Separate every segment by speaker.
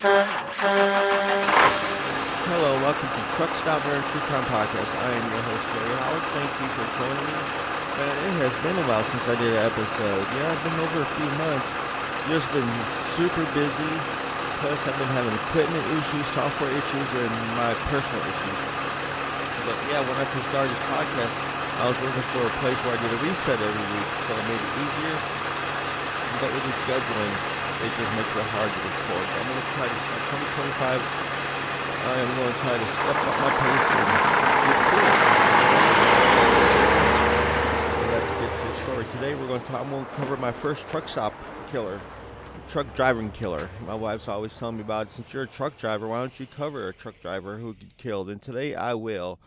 Speaker 1: Hello, welcome to Truck Stop Nerd True Crime Podcast. I am your host, Gary Howard. Thank you for joining me. Man, it has been a while since I did an episode. Yeah, it's been over a few months. Just been super busy. Plus, I've been having equipment issues, software issues, and my personal issues. But yeah, when I first started this podcast, I was looking for a place where I did a reset every week, so it made it easier. But with the scheduling, it just makes it hard to record. So I'm going to try to, 2025, I am going to try to step up my pace and get through it. So let's get to the story. Today I'm going to cover my first truck stop killer, truck driving killer. My wife's always telling me about it. Since you're a truck driver, why don't you cover a truck driver who get killed? And today I will.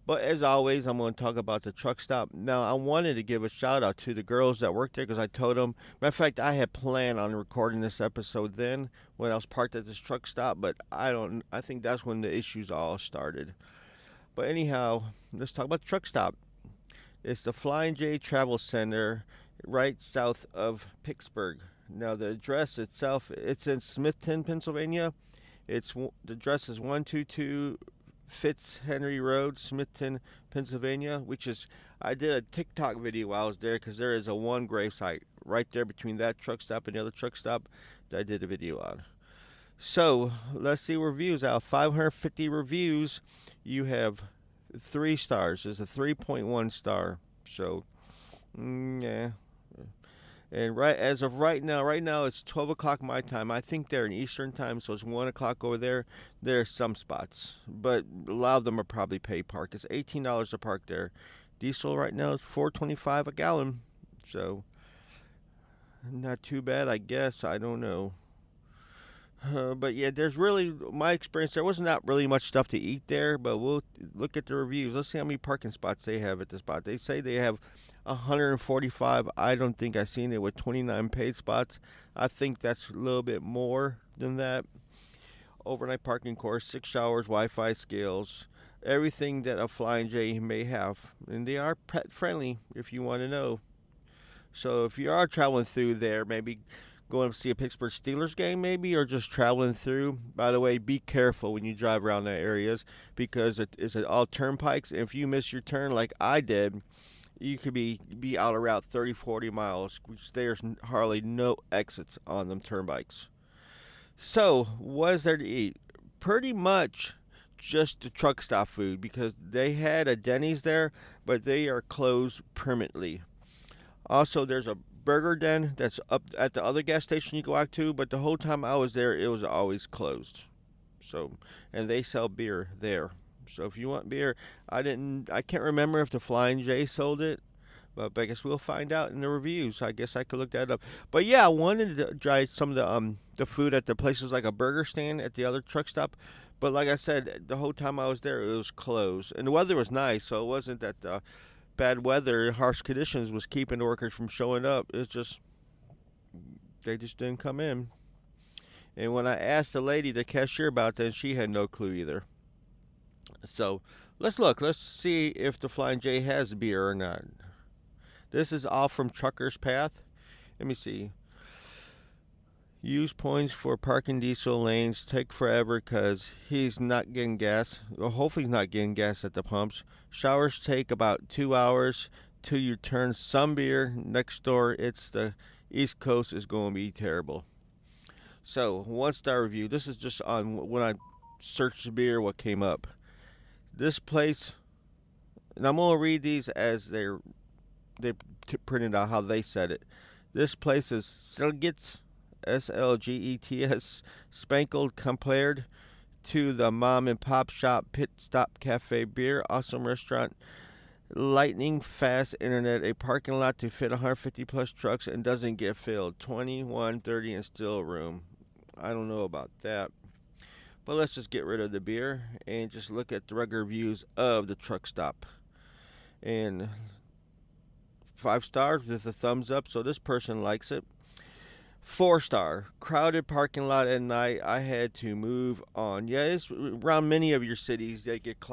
Speaker 1: But as always, I'm going to talk about the truck stop. Now, I wanted to give a shout out to the girls that worked there because I told them. Matter of fact, I had planned on recording this episode then when I was parked at this truck stop, but I don't. I think that's when the issues all started. But anyhow, let's talk about the truck stop. It's the Flying J Travel Center, right south of Pittsburgh. Now, the address itself, it's in Smithton, Pennsylvania. The address is 122 Fitzhenry Road, Smithton, Pennsylvania, which is, I did a TikTok video while I was there because there is a one grave site right there between that truck stop and the other truck stop that I did a video on. So, let's see reviews. Out of 550 reviews, you have 3 stars. It's a 3.1 star. So, yeah. And right now it's 12 o'clock my time. I think they're in Eastern time, so it's 1 o'clock over there. There are some spots, but a lot of them are probably pay park. It's $18 to park there. Diesel right now is $4.25 a gallon, so not too bad, I guess. I don't know. But yeah, there's really, my experience, there was not really much stuff to eat there, but we'll look at the reviews. Let's see how many parking spots they have at the spot. They say they have 145. I don't think I've seen it with 29 paid spots. I think that's a little bit more than that. Overnight parking course, 6 showers, Wi-Fi skills, everything that a Flying J may have. And they are pet friendly if you want to know. So if you are traveling through there, maybe going to see a Pittsburgh Steelers game maybe, or just traveling through. By the way, be careful when you drive around that areas because it's all turnpikes. If you miss your turn like I did, you could be out of route 30, 40 miles, which there's hardly no exits on them turnpikes. So, what is there to eat? Pretty much just the truck stop food because they had a Denny's there, but they are closed permanently. Also, there's a Burger Den that's up at the other gas station you go out to, but the whole time I was there, it was always closed. So, and they sell beer there. So if you want beer, I can't remember if the Flying J sold it, but I guess we'll find out in the reviews. I guess I could look that up. But yeah, I wanted to try some of the food at the places like a burger stand at the other truck stop. But like I said, the whole time I was there, it was closed, and the weather was nice, so it wasn't that bad weather, harsh conditions was keeping the workers from showing up. It's just they just didn't come in. And when I asked the lady, the cashier, about that, she had no clue either. So let's look. Let's see if the Flying J has beer or not. This is all from Trucker's Path. Let me see. Use points for parking diesel lanes. Take forever because he's not getting gas. Well, hopefully he's not getting gas at the pumps. Showers take about 2 hours till you turn. Some beer next door. It's the East Coast is going to be terrible. So 1 star review. This is just on when I searched beer what came up. This place, and I'm gonna read these as they printed out how they said it. This place is Slgets, Slgets, spankled compared to the mom and pop shop Pit Stop Cafe beer, awesome restaurant, lightning fast internet, a parking lot to fit 150 plus trucks and doesn't get filled. 21, 30 and still room. I don't know about that. But let's just get rid of the beer and just look at the regular reviews of the truck stop. And 5 stars with a thumbs up, so this person likes it. 4 star, crowded parking lot at night. I had to move on. Yeah, it's around many of your cities they get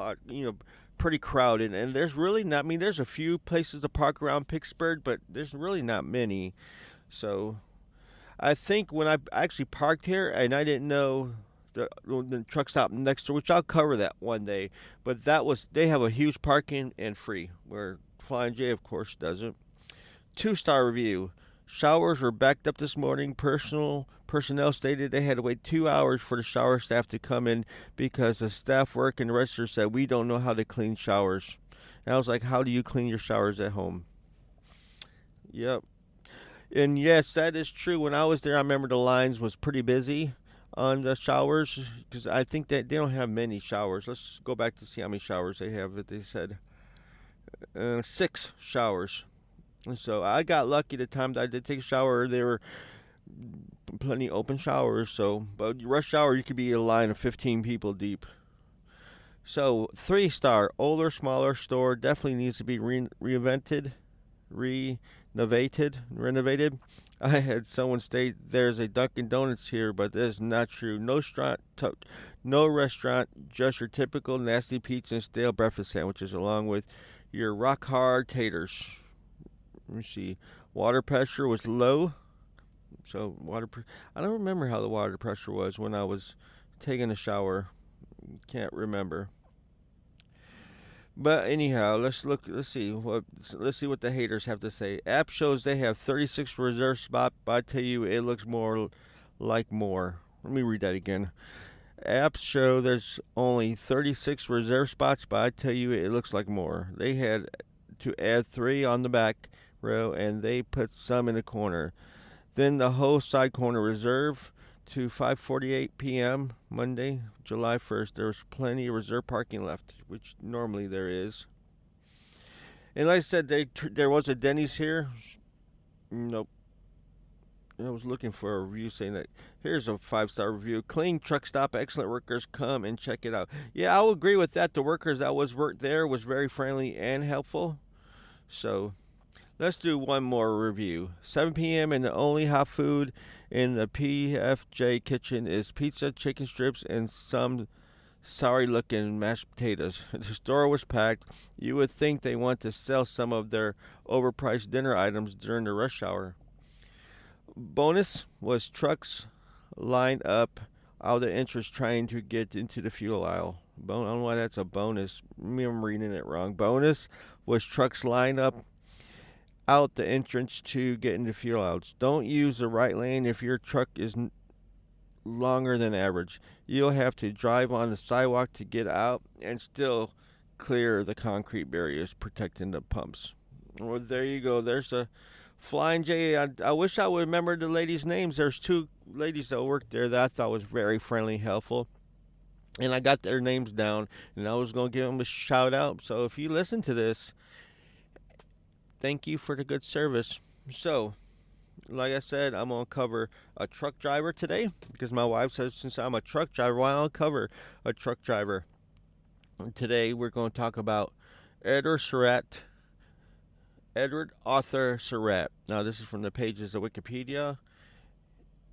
Speaker 1: pretty crowded, and there's really not. I mean, there's a few places to park around Pittsburgh, but there's really not many. So I think when I actually parked here and I didn't know the truck stop next door, which I'll cover that one day, but that was they have a huge parking and free, where Flying J of course doesn't. 2-star review. Showers were backed up this morning. Personnel stated they had to wait 2 hours for the shower staff to come in because the staff work and the register said we don't know how to clean showers. And I was like, how do you clean your showers at home? Yep. And yes, that is true. When I was there, I remember the lines was pretty busy on the showers because I think that they don't have many showers. Let's go back to see how many showers they have. But they said 6 showers. And so I got lucky the time that I did take a shower. There were plenty open showers. So, but rush hour, you could be a line of 15 people deep. So 3-star, older, smaller store definitely needs to be reinvented, renovated. I had someone state there's a Dunkin' Donuts here, but that is not true. No restaurant, just your typical nasty pizza and stale breakfast sandwiches, along with your rock hard taters. Let me see. Water pressure was low, so I don't remember how the water pressure was when I was taking a shower. Can't remember. But anyhow, let's look. Let's see what the haters have to say. App shows they have 36 reserve spot, but I tell you, it looks more like more. Let me read that again. Apps show there's only 36 reserve spots, but I tell you, it looks like more. They had to add 3 on the back row, and they put some in the corner. Then the whole side corner reserve to 5:48 p.m. Monday, July 1st. There's plenty of reserve parking left, which normally there is. And like I said, there was a Denny's here. Nope. I was looking for a review saying that here's a 5-star review. Clean truck stop, excellent workers. Come and check it out. Yeah, I will agree with that. The workers that was worked there was very friendly and helpful. So let's do one more review. 7 p.m. and the only hot food in the PFJ kitchen is pizza, chicken strips, and some sorry-looking mashed potatoes. The store was packed. You would think they want to sell some of their overpriced dinner items during the rush hour. Bonus was trucks lined up out of the entrance trying to get into the fuel aisle. I don't know why that's a bonus. Maybe I'm reading it wrong. Bonus was trucks lined up out the entrance to get into fuel aisles. Don't use the right lane if your truck is longer than average. You'll have to drive on the sidewalk to get out and still clear the concrete barriers protecting the pumps. Well, there you go. There's a Flying J. I wish I would remember the ladies' names. There's 2 ladies that worked there that I thought was very friendly, helpful. And I got their names down, and I was going to give them a shout out. So if you listen to this, thank you for the good service. So, like I said, I'm going to cover a truck driver today because my wife says since I'm a truck driver, why don't I cover a truck driver? And today we're going to talk about Edward Arthur Surratt. Now, this is from the pages of Wikipedia.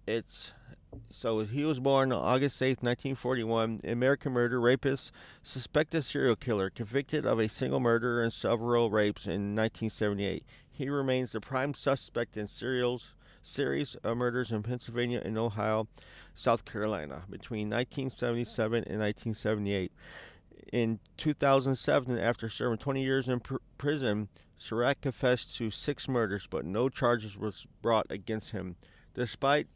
Speaker 1: He was born on August 8th, 1941. American murder rapist, suspected serial killer, convicted of a single murder and several rapes in 1978. He remains the prime suspect in series of murders in Pennsylvania and Ohio, South Carolina, between 1977 and 1978. In 2007, after serving 20 years in prison, Surratt confessed to 6 murders, but no charges were brought against him. Despite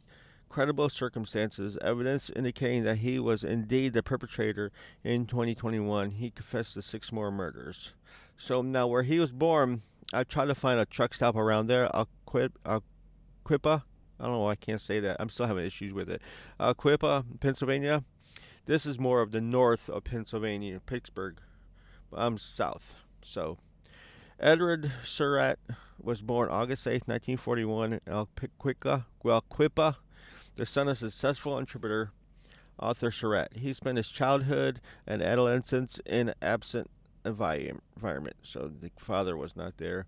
Speaker 1: credible circumstances, evidence indicating that he was indeed the perpetrator, in 2021, he confessed to 6 more murders. So now where he was born, I tried to find a truck stop around there. Alquipa. I don't know why I can't say that. I'm still having issues with it. Alquipa, Pennsylvania. This is more of the north of Pennsylvania, Pittsburgh. I'm south. So Edward Surratt was born August 8, 1941 in Alquipa, the son of successful entrepreneur Arthur Surratt. He spent his childhood and adolescence in an absent environment, so the father was not there.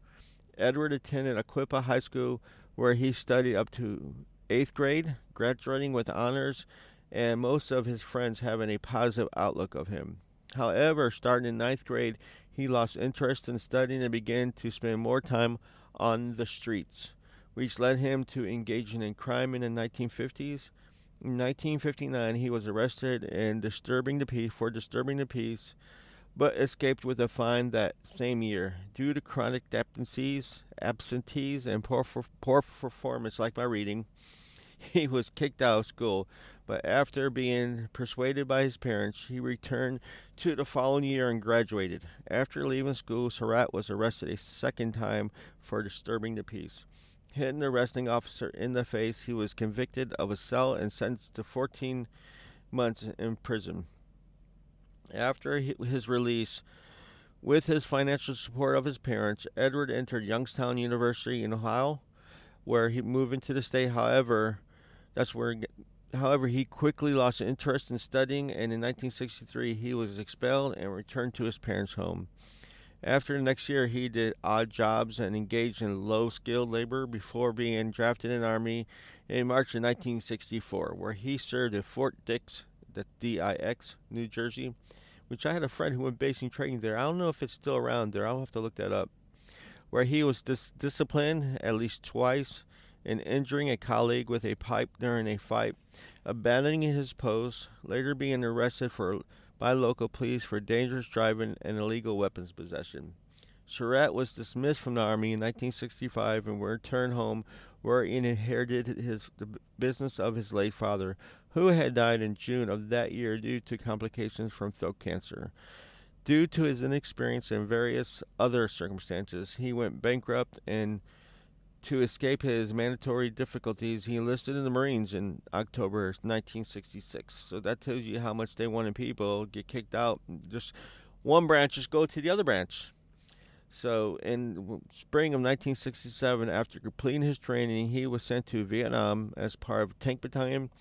Speaker 1: Edward attended Aquippa High School, where he studied up to 8th grade, graduating with honors, and most of his friends having a positive outlook of him. However, starting in 9th grade, he lost interest in studying and began to spend more time on the streets, which led him to engaging in crime in the 1950s. In 1959, he was arrested and disturbing the peace, but escaped with a fine that same year. Due to chronic absentees, and poor performance, like my reading, he was kicked out of school. But after being persuaded by his parents, he returned to the following year and graduated. After leaving school, Surratt was arrested a second time for disturbing the peace. Hitting the arresting officer in the face, he was convicted of assault and sentenced to 14 months in prison. After his release, with his financial support of his parents, Edward entered Youngstown University in Ohio, where he moved into the state. That's where, however, he quickly lost interest in studying, and in 1963 he was expelled and returned to his parents' home. After the next year, he did odd jobs and engaged in low-skilled labor before being drafted in the Army in March of 1964, where he served at Fort Dix, that's D-I-X, New Jersey, which I had a friend who went basing training there. I don't know if it's still around there. I'll have to look that up. Where he was disciplined at least twice and injuring a colleague with a pipe during a fight, abandoning his post, later being arrested by local police for dangerous driving and illegal weapons possession. Surratt was dismissed from the Army in 1965 and returned home, where he inherited the business of his late father, who had died in June of that year due to complications from throat cancer. Due to his inexperience and various other circumstances, he went bankrupt, and to escape his mandatory difficulties, he enlisted in the Marines in October 1966. So that tells you how much they wanted people get kicked out. Just one branch, just go to the other branch. So in spring of 1967, after completing his training, he was sent to Vietnam as part of Tank Battalion.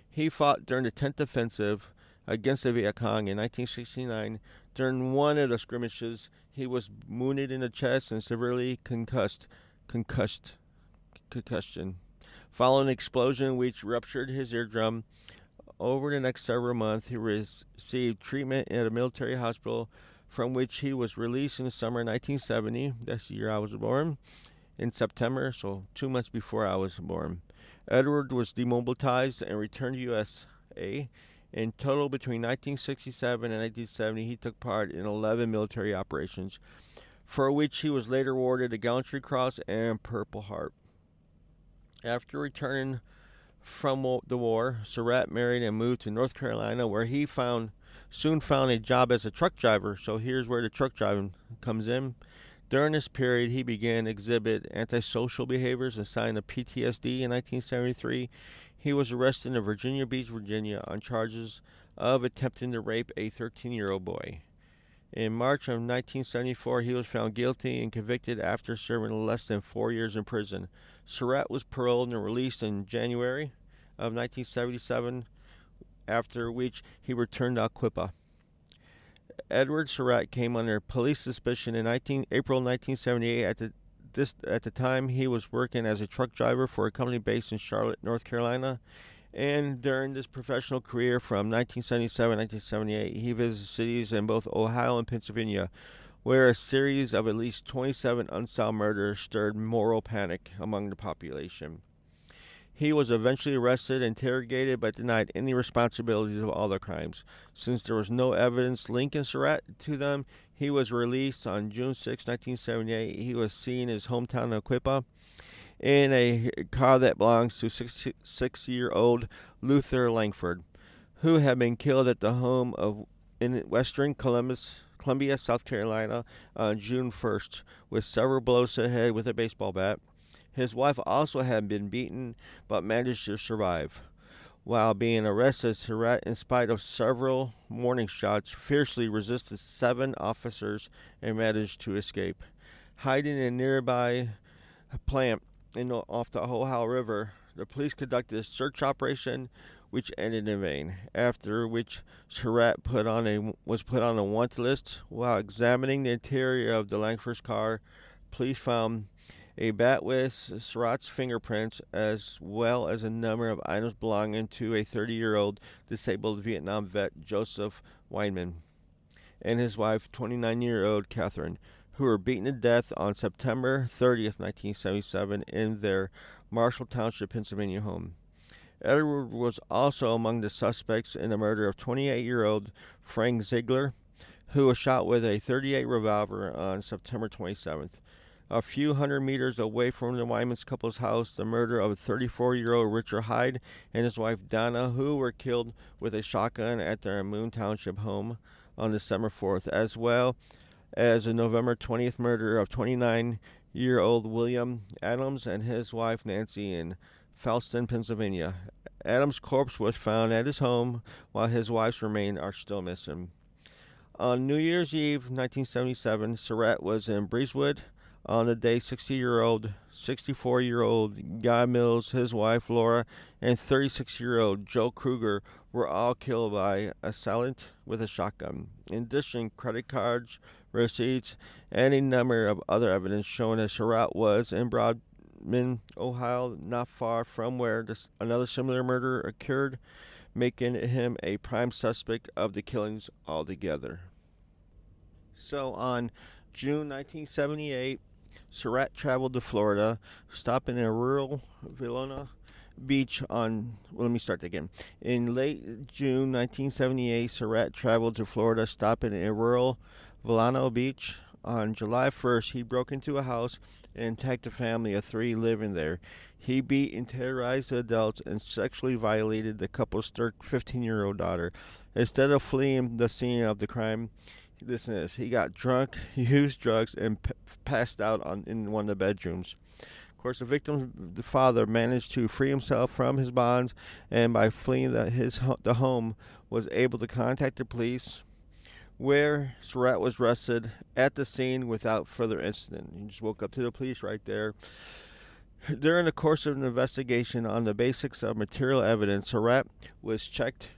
Speaker 1: He fought during the 10th Offensive against the Viet Cong in 1969. During one of the skirmishes, he was wounded in the chest and severely concussion, following an explosion which ruptured his eardrum. Over the next several months, he received treatment at a military hospital, from which he was released in the summer of 1970. That's the year I was born, in September, so 2 months before I was born. Edward was demobilized and returned to USA. In total, between 1967 and 1970, he took part in 11 military operations, for which he was later awarded a Gallantry Cross and Purple Heart. After returning from the war, Surratt married and moved to North Carolina, where he soon found a job as a truck driver. So here's where the truck driving comes in. During this period, he began to exhibit antisocial behaviors and signed a PTSD in 1973. He was arrested in Virginia Beach, Virginia, on charges of attempting to rape a 13-year-old boy. In March of 1974, he was found guilty and convicted after serving less than 4 years in prison. Surratt was paroled and released in January of 1977, after which he returned to Aquippa. Edward Surratt came under police suspicion in April 1978. At the time, he was working as a truck driver for a company based in Charlotte, North Carolina. And during this professional career from 1977 to 1978, he visited cities in both Ohio and Pennsylvania, where a series of at least 27 unsolved murders stirred moral panic among the population. He was eventually arrested and interrogated, but denied any responsibilities of all the crimes. Since there was no evidence linking Surratt to them, he was released on June 6, 1978. He was seen in his hometown of Aquippa in a car that belongs to 6-year-old Luther Langford, who had been killed at the home in western Columbia, South Carolina, on June 1st, with several blows to the head with a baseball bat. His wife also had been beaten, but managed to survive. While being arrested, Surratt, in spite of several warning shots, fiercely resisted 7 officers and managed to escape. Hiding in a nearby plant off the Ohio River, the police conducted a search operation, which ended in vain. After which, Surratt was put on a wanted list. While examining the interior of the Langford's car, police found a bat with Surratt's fingerprints, as well as a number of items belonging to a 30-year-old disabled Vietnam vet, Joseph Weinman, and his wife, 29-year-old Catherine. who were beaten to death on September 30th, 1977, in their Marshall Township, Pennsylvania home. Edward was also among the suspects in the murder of 28-year-old Frank Ziegler, who was shot with a .38 revolver on September 27th. A few hundred meters away from the Wyman's couple's house, the murder of 34-year-old Richard Hyde and his wife Donna, who were killed with a shotgun at their Moon Township home on December 4th, as well as the November 20th murder of 29-year-old William Adams and his wife Nancy in Falston, Pennsylvania. Adams' corpse was found at his home, while his wife's remains are still missing. On New Year's Eve, 1977, Surratt was in Breezewood. On the day, 64-year-old Guy Mills, his wife Laura, and 36-year-old Joe Kruger were all killed by an assailant with a shotgun. In addition, credit cards, receipts, and a number of other evidence showing that Surratt was in Broadman, Ohio, not far from where another similar murder occurred, making him a prime suspect of the killings altogether. So on June 1978, Surratt traveled to Florida, stopping in a rural Vilona Beach on. Well, let me start again. In late June 1978, Surratt traveled to Florida, stopping in rural Vilano Beach. On July 1st, he broke into a house and attacked a family of 3 living there. He beat and terrorized the adults and sexually violated the couple's 15-year-old daughter. Instead of fleeing the scene of the crime, listen to this, he got drunk, used drugs, and passed out in one of the bedrooms. Of course, the father managed to free himself from his bonds, and by fleeing the home, was able to contact the police, where Surratt was arrested at the scene without further incident. He just woke up to the police right there. During the course of an investigation on the basics of material evidence, Surratt was checked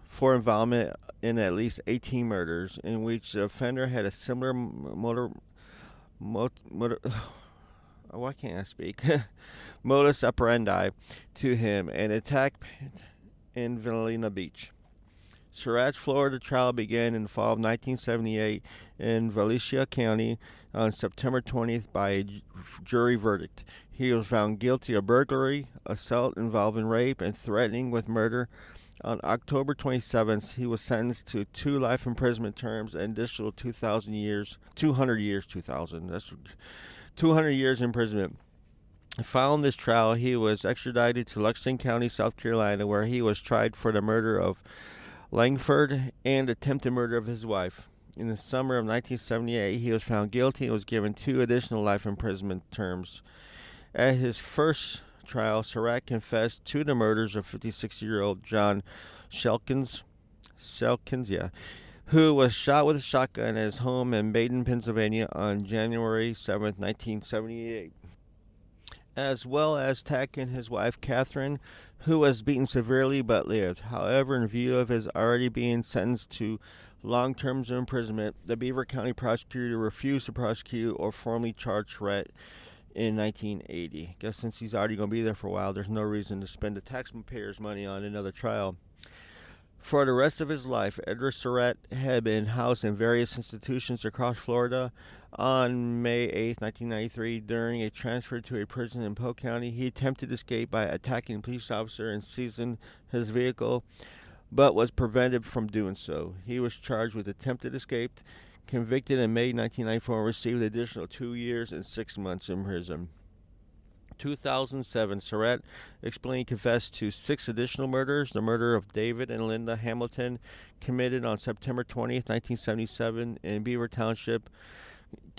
Speaker 1: for involvement in at least 18 murders, in which the offender had a similar why can't I speak? Modus operandi to him, an attack in Vilna Beach. Surratt's Florida trial began in the fall of 1978 in Volusia County on September 20th by a jury verdict. He was found guilty of burglary, assault involving rape, and threatening with murder. On October 27th, he was sentenced to 2 life imprisonment terms and additional 200 years imprisonment. Following this trial, he was extradited to Lexington County, South Carolina, where he was tried for the murder of Langford and attempted murder of his wife. In the summer of 1978, he was found guilty and was given 2 additional life imprisonment terms. At his first trial, Surratt confessed to the murders of 56-year-old John Shelkins, who was shot with a shotgun at his home in Baden, Pennsylvania on January 7, 1978, as well as attacking his wife Catherine, who was beaten severely but lived. However, in view of his already being sentenced to long terms of imprisonment, the Beaver County prosecutor refused to prosecute or formally charge Surratt in 1980. I guess since he's already going to be there for a while, there's no reason to spend the taxpayers' money on another trial. For the rest of his life, Edward Surratt had been housed in various institutions across Florida. On May 8, 1993, during a transfer to a prison in Polk County, he attempted to escape by attacking a police officer and seizing his vehicle, but was prevented from doing so. He was charged with attempted escape, convicted in May 1994, and received an additional 2 years and 6 months in prison. 2007, Surratt explained confessed to 6 additional murders. The murder of David and Linda Hamilton, committed on September 20th, 1977, in Beaver Township,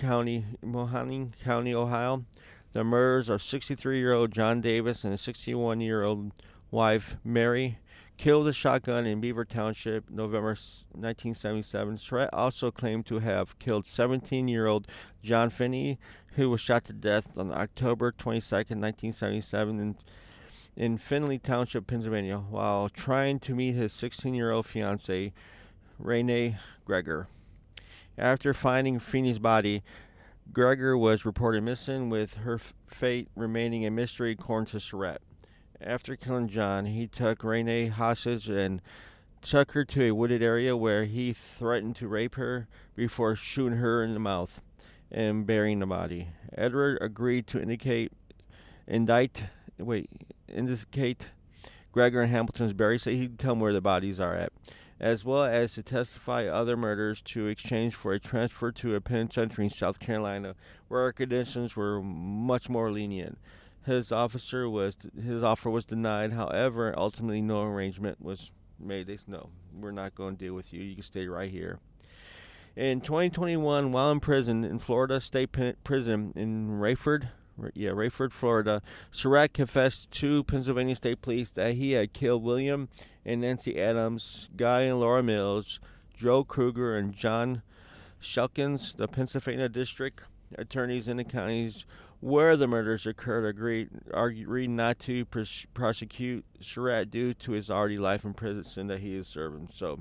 Speaker 1: Mohanning County, Ohio. The murders of 63-year-old John Davis and his 61-year-old wife, Mary, killed with a shotgun in Beaver Township, November 1977. Surratt also claimed to have killed 17-year-old John Finney, who was shot to death on October 22, 1977 in Findlay Township, Pennsylvania, while trying to meet his 16-year-old fiancée, Renee Greger. After finding Finney's body, Greger was reported missing, with her fate remaining a mystery, according to Surratt. After killing John, he took Renee hostage and took her to a wooded area where he threatened to rape her before shooting her in the mouth and burying the body. Edward agreed to indict, wait, indicate Gregor and Hamilton's buried, so he can tell them where the bodies are at, as well as to testify other murders to exchange for a transfer to a penitentiary in South Carolina, where our conditions were much more lenient. His offer was denied. However, ultimately no arrangement was made. They said, no, we're not going to deal with you. You can stay right here. In 2021, while in prison in Florida State Prison in Rayford, Florida, Surratt confessed to Pennsylvania State Police that he had killed William and Nancy Adams, Guy and Laura Mills, Joe Kruger, and John Shelkins. The Pennsylvania District attorneys in the counties where the murders occurred agreed not to prosecute Surratt due to his already life in prison that he is serving. So,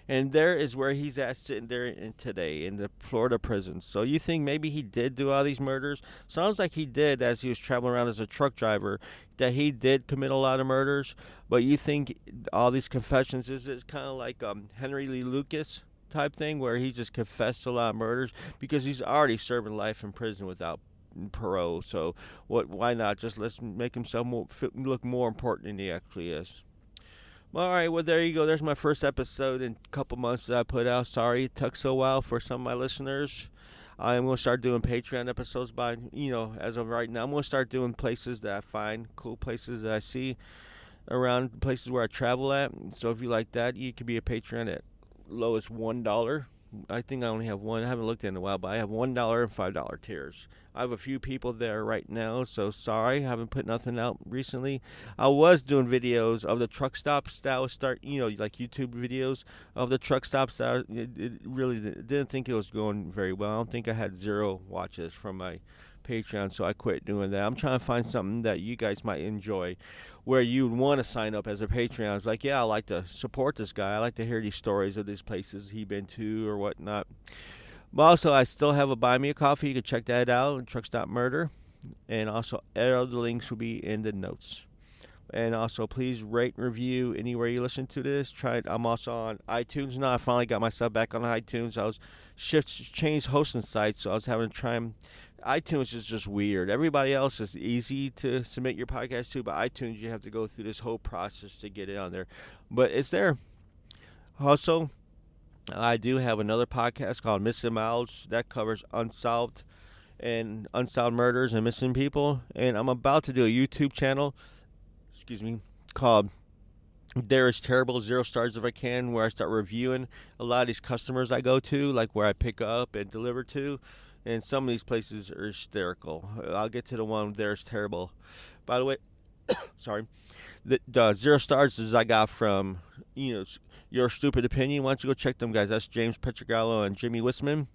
Speaker 1: and there is where he's at, sitting there today in the Florida prison. So you think maybe he did do all these murders? Sounds like he did, as he was traveling around as a truck driver, that he did commit a lot of murders. But you think all these confessions, is it kind of like Henry Lee Lucas type thing, where he just confessed to a lot of murders because he's already serving life in prison without parole? So why not just let's make himself look more important than he actually is? All right, well, there you go. There's my first episode in a couple months that I put out. Sorry it took so while for some of my listeners. I'm going to start doing Patreon episodes as of right now. I'm going to start doing places that I find, cool places that I see around places where I travel at. So if you like that, you can be a Patreon at low as $1. I think I only have one. I haven't looked in a while, but I have $1 and $5 tiers. I have a few people there right now, so sorry, I haven't put nothing out recently. I was doing videos of the truck stops that I would start, like YouTube videos of the truck stops. It really didn't think it was going very well. I don't think I had 0 watches from my Patreon, so I quit doing that. I'm trying to find something that you guys might enjoy, where you'd want to sign up as a Patreon. I was like, yeah, I like to support this guy. I like to hear these stories of these places he's been to or whatnot. But also, I still have a Buy Me a Coffee. You can check that out, Truck Stop Murder. And also, all the links will be in the notes. And also, please rate and review anywhere you listen to this. I'm also on iTunes now. I finally got myself back on iTunes. I was changed hosting sites, so I was having to try and... iTunes is just weird. Everybody else is easy to submit your podcast to, but iTunes, you have to go through this whole process to get it on there. But it's there. Also, I do have another podcast called Missing Miles that covers unsolved murders and missing people. And I'm about to do a YouTube channel, called There Is Terrible, 0 stars if I can, where I start reviewing a lot of these customers I go to, like where I pick up and deliver to. And some of these places are hysterical. I'll get to the one There Is Terrible. By the way, sorry. The 0 stars is I got from, Your Stupid Opinion. Why don't you go check them guys? That's James Petrogallo and Jimmy Wisman.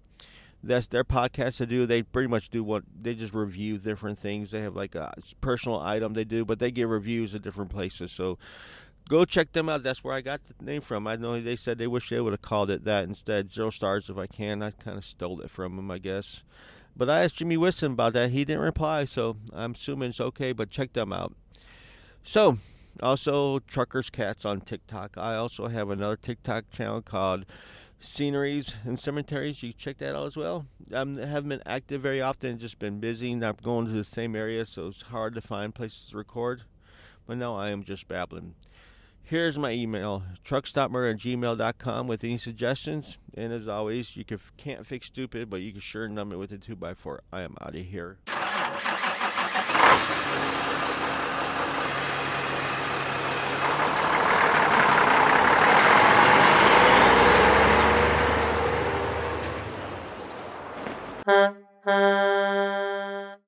Speaker 1: That's their podcast to do. They pretty much do they just review different things. They have like a personal item they do, but they give reviews at different places. So go check them out. That's where I got the name from. I know they said they wish they would have called it that instead. 0 stars if I can. I kind of stole it from them, I guess. But I asked Jimmy Wisson about that. He didn't reply, so I'm assuming it's okay, but check them out. So, also, Truckers Cats on TikTok. I also have another TikTok channel called Sceneries and Cemeteries. You can check that out as well. I haven't been active very often. Just been busy. Not going to the same area, so it's hard to find places to record. But now I am just babbling. Here's my email, truckstopmurder@gmail.com with any suggestions. And as always, you can't fix stupid, but you can sure numb it with a 2x4. I am out of here.